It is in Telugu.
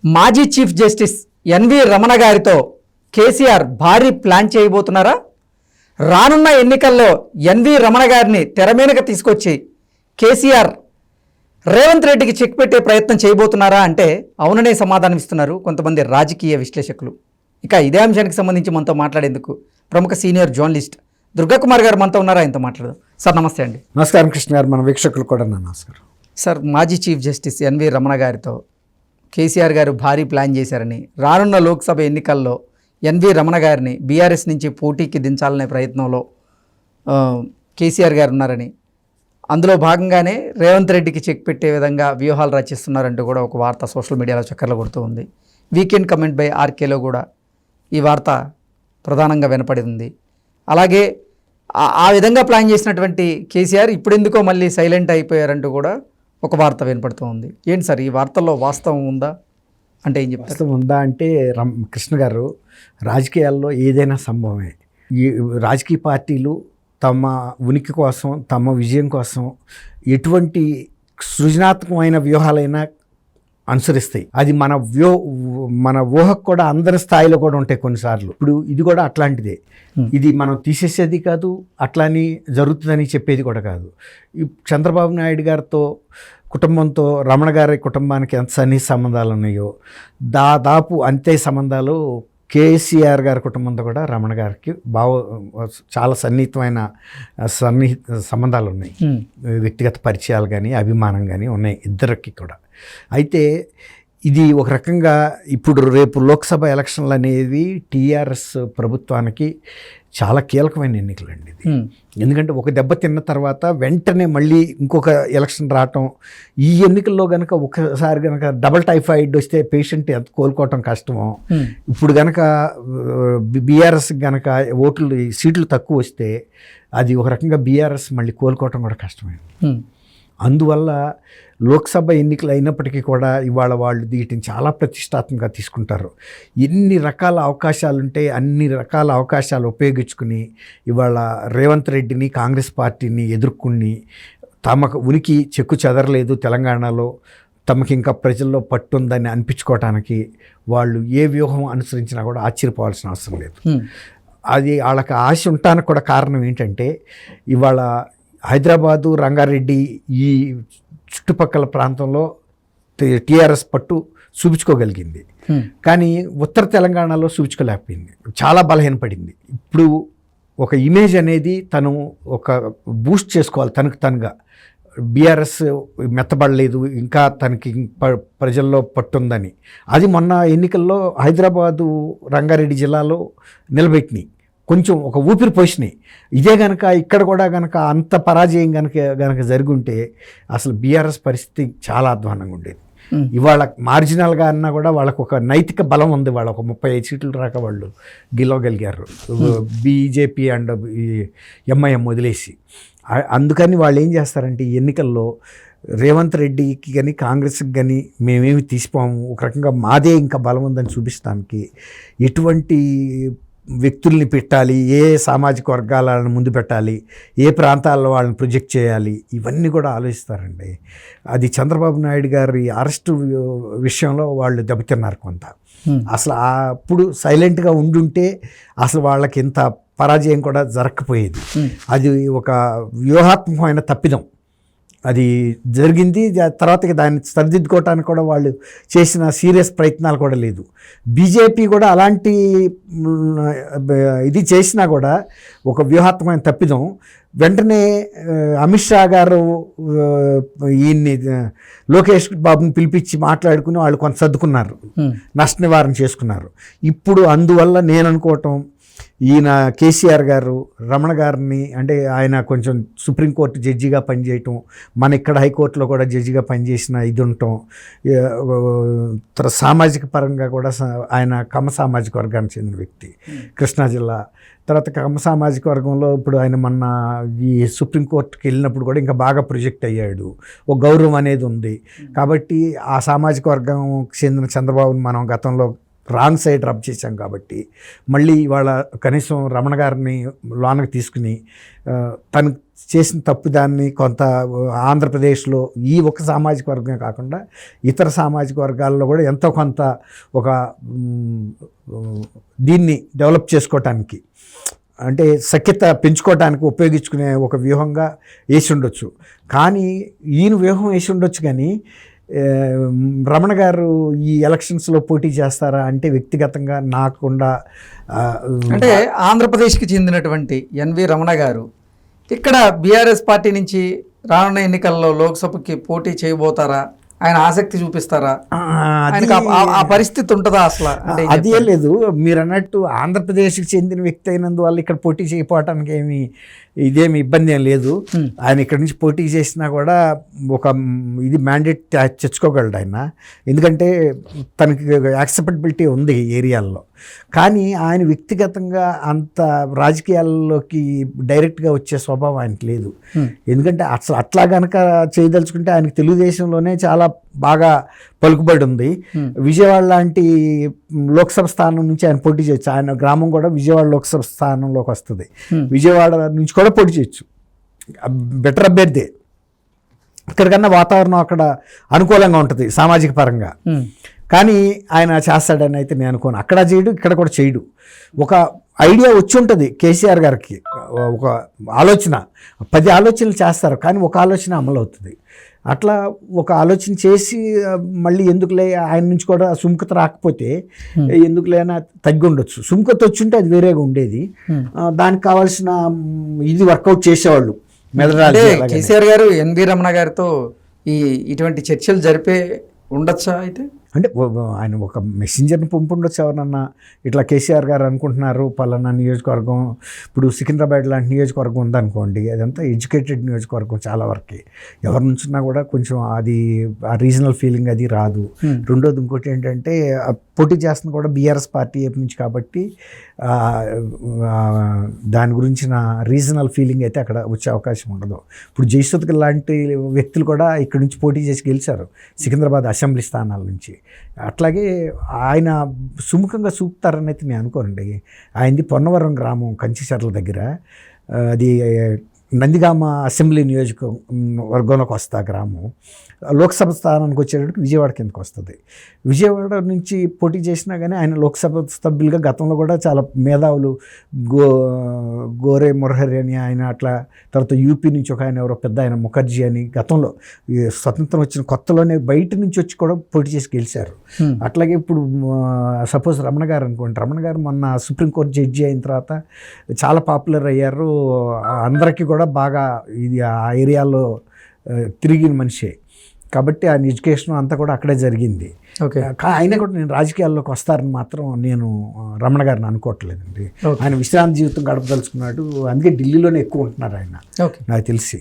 మాజీ చీఫ్ జస్టిస్ ఎన్వి రమణ గారితో కేసీఆర్ భారీ ప్లాన్ చేయబోతున్నారా? రానున్న ఎన్నికల్లో ఎన్వి రమణ గారిని తెరమీనకు తీసుకొచ్చి కేసీఆర్ రేవంత్ రెడ్డికి చెక్ పెట్టే ప్రయత్నం చేయబోతున్నారా అంటే అవుననే సమాధానం ఇస్తున్నారు కొంతమంది రాజకీయ విశ్లేషకులు. ఇక ఇదే అంశానికి సంబంధించి మనతో మాట్లాడేందుకు ప్రముఖ సీనియర్ జర్నలిస్ట్ దుర్గాకుమార్ గారు మనతో ఉన్నారా? ఆయనతో మాట్లాడదాం. సార్ నమస్తే అండి. నమస్కారం కృష్ణ గారు, మన వీక్షకులు కూడా నమస్కారం. సార్, మాజీ చీఫ్ జస్టిస్ ఎన్వి రమణ గారితో కేసీఆర్ గారు భారీ ప్లాన్ చేశారని, రానున్న లోక్సభ ఎన్నికల్లో ఎన్వి రమణ గారిని బీఆర్ఎస్ నుంచి పోటీకి దించాలనే ప్రయత్నంలో కేసీఆర్ గారు ఉన్నారని, అందులో భాగంగానే రేవంత్ రెడ్డికి చెక్ పెట్టే విధంగా వ్యూహాలు రచిస్తున్నారంటూ కూడా ఒక వార్త సోషల్ మీడియాలో చక్కర్లు కొడుతూ ఉంది. వీకెండ్ కమెంట్ బై ఆర్కేలో కూడా ఈ వార్త ప్రధానంగా వినపడింది. అలాగే ఆ విధంగా ప్లాన్ చేసినటువంటి కేసీఆర్ ఇప్పుడెందుకో మళ్ళీ సైలెంట్ అయిపోయారంటూ కూడా ఒక వార్త వినపడుతూ ఉంది. ఏంటి సార్, ఈ వార్తల్లో వాస్తవం ఉందా అంటే ఏం చెప్తారు? వాస్తవం ఉందా అంటే కృష్ణ గారు, రాజకీయాల్లో ఏదైనా సంభవమే. ఈ రాజకీయ పార్టీలు తమ ఉనికి కోసం, తమ విజయం కోసం ఎటువంటి సృజనాత్మకమైన వ్యూహాలైనా అనుసరిస్తాయి. అది మన ఊహకు కూడా అందరి స్థాయిలో కూడా ఉంటాయి కొన్నిసార్లు. ఇప్పుడు ఇది కూడా అట్లాంటిదే. ఇది మనం తీసేసేది కాదు, అట్లాని జరుగుతుందని చెప్పేది కూడా కాదు. ఈ చంద్రబాబు నాయుడు గారితో కుటుంబంతో రమణ గారి కుటుంబానికి ఎంత సన్నిహిత సంబంధాలు ఉన్నాయో దాదాపు అంతే సంబంధాలు కేసీఆర్ గారి కుటుంబంతో కూడా రమణ గారికి చాలా సన్నిహితమైన సంబంధాలు ఉన్నాయి. వ్యక్తిగత పరిచయాలు కానీ అభిమానం కానీ ఉన్నాయి ఇద్దరికి కూడా. అయితే ఇది ఒక రకంగా ఇప్పుడు రేపు లోక్సభ ఎలక్షన్లు అనేవి టీఆర్ఎస్ ప్రభుత్వానికి చాలా కీలకమైన ఎన్నికలండి ఇది. ఎందుకంటే ఒక దెబ్బ తిన్న తర్వాత వెంటనే మళ్ళీ ఇంకొక ఎలక్షన్ రావటం, ఈ ఎన్నికల్లో కనుక ఒకసారి కనుక డబల్ టైఫాయిడ్ వస్తే పేషెంట్ ఎంత కోలుకోవటం కష్టమో, ఇప్పుడు కనుక బీఆర్ఎస్ కనుక సీట్లు తక్కువ వస్తే అది ఒక రకంగా బీఆర్ఎస్ మళ్ళీ కోలుకోవటం కూడా కష్టమైంది. అందువల్ల లోక్సభ ఎన్నికలు అయినప్పటికీ కూడా ఇవాళ వాళ్ళు వీటిని చాలా ప్రతిష్టాత్మకంగా తీసుకుంటారు. ఎన్ని రకాల అవకాశాలు ఉంటే అన్ని రకాల అవకాశాలు ఉపయోగించుకుని ఇవాళ రేవంత్ రెడ్డిని, కాంగ్రెస్ పార్టీని ఎదుర్కొని తమకు ఉనికి చెక్కు చెదరలేదు తెలంగాణలో, తమకి ఇంకా ప్రజల్లో పట్టుందని అనిపించుకోవటానికి వాళ్ళు ఏ వ్యూహం అనుసరించినా కూడా ఆశ్చర్యపోవాల్సిన అవసరం లేదు. అది వాళ్ళకి ఆశ ఉండటానికి కూడా కారణం ఏంటంటే ఇవాళ హైదరాబాదు, రంగారెడ్డి ఈ చుట్టుపక్కల ప్రాంతంలో టీఆర్ఎస్ పట్టు చూపించుకోగలిగింది. కానీ ఉత్తర తెలంగాణలో చూపించుకోలేకపోయింది, చాలా బలహీనపడింది. ఇప్పుడు ఒక ఇమేజ్ అనేది తను ఒక బూస్ట్ చేసుకోవాలి తనకు తనుగా. బీఆర్ఎస్ మెత్తబడలేదు, ఇంకా తనకి ప్రజల్లో పట్టుందని. అది మొన్న ఎన్నికల్లో హైదరాబాదు, రంగారెడ్డి జిల్లాలో నిలబెట్టినాయి, కొంచెం ఒక ఊపిరి పోసినాయి. ఇదే కనుక ఇక్కడ కూడా కనుక అంత పరాజయం కనుక జరుగుంటే అసలు బీఆర్ఎస్ పరిస్థితి చాలా అధ్వానంగా ఉండేది. ఇవాళ మార్జినల్గా అన్నా కూడా వాళ్ళకు ఒక నైతిక బలం ఉంది. వాళ్ళ ఒక 35 సీట్లు రాక వాళ్ళు గెలవగలిగారు బీజేపీ అండ్ ఎంఐఎం వదిలేసి. అందుకని వాళ్ళు ఏం చేస్తారంటే ఈ ఎన్నికల్లో రేవంత్ రెడ్డికి కానీ కాంగ్రెస్కి కానీ మేమేమి తీసిపోము, ఒక రకంగా మాదే ఇంకా బలం ఉందని చూపిస్తానికి ఎటువంటి వ్యక్తుల్ని పెట్టాలి, ఏ సామాజిక వర్గాలను ముందు పెట్టాలి, ఏ ప్రాంతాల్లో వాళ్ళని ప్రొజెక్ట్ చేయాలి, ఇవన్నీ కూడా ఆలోచిస్తారండి. అది చంద్రబాబు నాయుడు గారి అరెస్టు విషయంలో వాళ్ళు దెబ్బతిన్నారు కొంత. అసలు అప్పుడు సైలెంట్గా ఉండుంటే అసలు వాళ్ళకి ఇంత పరాజయం కూడా జరగకపోయేది. అది ఒక వ్యూహాత్మకమైన తప్పిదం అది జరిగింది. తర్వాత దాన్ని సరిదిద్దుకోవటానికి కూడా వాళ్ళు చేసిన సీరియస్ ప్రయత్నాలు కూడా లేదు. బీజేపీ కూడా అలాంటి ఇది చేసినా కూడా ఒక వ్యూహాత్మకమైన తప్పిదం. వెంటనే అమిత్ షా గారు ఈయన్ని లోకేష్ బాబుని పిలిపించి మాట్లాడుకుని వాళ్ళు కొంత సర్దుకున్నారు, నష్ట నివారణ చేసుకున్నారు. ఇప్పుడు అందువల్ల నేను అనుకోవటం, ఈయన కేసీఆర్ గారు రమణ గారిని, అంటే ఆయన కొంచెం సుప్రీంకోర్టు జడ్జిగా పనిచేయటం, మన ఇక్కడ హైకోర్టులో కూడా జడ్జిగా పనిచేసిన ఇది ఉండటం, సామాజిక పరంగా కూడా ఆయన కమ్మ సామాజిక వర్గానికి చెందిన వ్యక్తి, కృష్ణా జిల్లా. తర్వాత కమ్మ సామాజిక వర్గంలో ఇప్పుడు ఆయన మొన్న ఈ సుప్రీంకోర్టుకి వెళ్ళినప్పుడు కూడా ఇంకా బాగా ప్రొజెక్ట్ అయ్యాడు, ఒక గౌరవం అనేది ఉంది. కాబట్టి ఆ సామాజిక వర్గంకి చెందిన చంద్రబాబుని మనం గతంలో రాంగ్ సైడ్ రబ్ చేశాం కాబట్టి మళ్ళీ ఇవాళ కనీసం రమణ గారిని లోనకి తీసుకుని తను చేసిన తప్పుదాన్ని కొంత ఆంధ్రప్రదేశ్లో ఈ ఒక సామాజిక వర్గమే కాకుండా ఇతర సామాజిక వర్గాల్లో కూడా ఎంతో కొంత ఒక దీన్ని డెవలప్ చేసుకోవటానికి అంటే సఖ్యత పెంచుకోవడానికి ఉపయోగించుకునే ఒక వ్యూహంగా వేసి ఉండొచ్చు. కానీ ఈయన వ్యూహం వేసి ఉండొచ్చు కానీ రమణ గారు ఈ ఎలక్షన్స్లో పోటీ చేస్తారా అంటే వ్యక్తిగతంగా నాకుండా అంటే ఆంధ్రప్రదేశ్కి చెందినటువంటి ఎన్వి రమణ గారు ఇక్కడ బీఆర్ఎస్ పార్టీ నుంచి రానున్న ఎన్నికల్లో లోక్సభకి పోటీ చేయబోతారా, ఆయన ఆసక్తి చూపిస్తారా, ఆయనకు ఆ పరిస్థితి ఉంటుందా అసలు? అంటే అదే లేదు, మీరు అన్నట్టు ఆంధ్రప్రదేశ్కి చెందిన వ్యక్తి అయినందువల్ల ఇక్కడ పోటీ చేయకపోవటానికి ఇదేమి ఇబ్బంది ఏం లేదు. ఆయన ఇక్కడ నుంచి పోటీ చేసినా కూడా ఒక ఇది మ్యాండేట్ తెచ్చుకోగలడు ఆయన, ఎందుకంటే తనకి యాక్సెప్టబిలిటీ ఉంది ఏరియాల్లో. కానీ ఆయన వ్యక్తిగతంగా అంత రాజకీయాల్లోకి డైరెక్ట్గా వచ్చే స్వభావం ఆయనకి లేదు. ఎందుకంటే అసలు అట్లా కనుక చేయదలుచుకుంటే ఆయనకి తెలుగుదేశంలోనే చాలా బాగా పలుకుబడి ఉంది. విజయవాడ లాంటి లోక్సభ స్థానం నుంచి ఆయన పోటీ చేయొచ్చు. ఆయన గ్రామం కూడా విజయవాడ లోక్సభ స్థానంలోకి వస్తుంది. విజయవాడ నుంచి కూడా పోటీ చేయొచ్చు, బెటర్ అభ్యర్థి. ఇక్కడికన్నా వాతావరణం అక్కడ అనుకూలంగా ఉంటుంది సామాజిక పరంగా. కానీ ఆయన చేస్తాడని అయితే నేను అనుకోను. అక్కడ చేయడు, ఇక్కడ కూడా చేయడు. ఒక ఐడియా వచ్చి ఉంటుంది కేసీఆర్ గారికి, ఒక ఆలోచన, 10 ఆలోచనలు చేస్తారు కానీ ఒక ఆలోచన అమలు అవుతుంది. అట్లా ఒక ఆలోచన చేసి మళ్ళీ ఎందుకులే ఆయన నుంచి కూడా సుముఖత రాకపోతే ఎందుకులేనా తగ్గి ఉండొచ్చు. సుముఖత వచ్చుంటే అది వేరేగా ఉండేది. దానికి కావాల్సిన ఇది వర్కౌట్ చేసేవాళ్ళు. కేసీఆర్ గారు ఎన్వి రమణ గారితో ఇటువంటి చర్చలు జరిపే ఉండొచ్చా? అయితే అంటే ఆయన ఒక మెసెంజర్ని పంపుండొచ్చు ఎవరన్నా, ఇట్లా కేసీఆర్ గారు అనుకుంటున్నారు పలానా నియోజకవర్గం, ఇప్పుడు సికింద్రాబాద్ లాంటి నియోజకవర్గం ఉందనుకోండి, అదంతా ఎడ్యుకేటెడ్ నియోజకవర్గం చాలా వరకు. ఎవరి నుంచున్నా కూడా కొంచెం అది ఆ రీజనల్ ఫీలింగ్ అది రాదు. రెండోది ఇంకోటి ఏంటంటే పోటీ చేస్తుంది కూడా బీఆర్ఎస్ పార్టీ వైపు నుంచి కాబట్టి దాని గురించిన రీజనల్ ఫీలింగ్ అయితే అక్కడ వచ్చే అవకాశం ఉండదు. ఇప్పుడు జయసుధ్ లాంటి వ్యక్తులు కూడా ఇక్కడ నుంచి పోటీ చేసి గెలిచారు సికింద్రాబాద్ అసెంబ్లీ స్థానాల నుంచి. అట్లాగే ఆయన సుముఖంగా చూపుతారని అయితే నేను అనుకోనండి. ఆయనది పొన్నవరం గ్రామం కంచిచర్ల దగ్గర, అది నందిగామ అసెంబ్లీ నియోజకవర్గంలోకి వస్తుంది ఆ గ్రామం. లోక్సభ స్థానానికి వచ్చేటప్పుడు విజయవాడ కిందకి వస్తుంది. విజయవాడ నుంచి పోటీ చేసినా కానీ ఆయన లోక్సభ సభ్యులుగా గతంలో కూడా చాలా మేధావులు, గోరే మురహరి అని ఆయన, అట్లా తర్వాత యూపీ నుంచి ఒక ఆయన ఎవరో పెద్ద ఆయన ముఖర్జీ అని గతంలో స్వతంత్రం వచ్చిన కొత్తలోనే బయట నుంచి వచ్చి కూడా పోటీ చేసి గెలిచారు. అట్లాగే ఇప్పుడు సపోజ్ రమణ గారు అనుకోండి, రమణ గారు మొన్న సుప్రీంకోర్టు జడ్జి అయిన తర్వాత చాలా పాపులర్ అయ్యారు. అందరికీ కూడా బాగా ఇది ఆ ఏరియాలో తిరిగిన మనిషే కాబట్టి ఆయన ఎడ్యుకేషన్ అంతా కూడా అక్కడే జరిగింది. అయినా కూడా నేను రాజకీయాల్లోకి వస్తారని మాత్రం నేను రమణ గారిని అనుకోవట్లేదండి. ఆయన విశ్రాంతి జీవితం గడపదలుచుకున్నాడు, అందుకే ఢిల్లీలోనే ఎక్కువ ఉంటున్నారు ఆయన నాకు తెలిసి.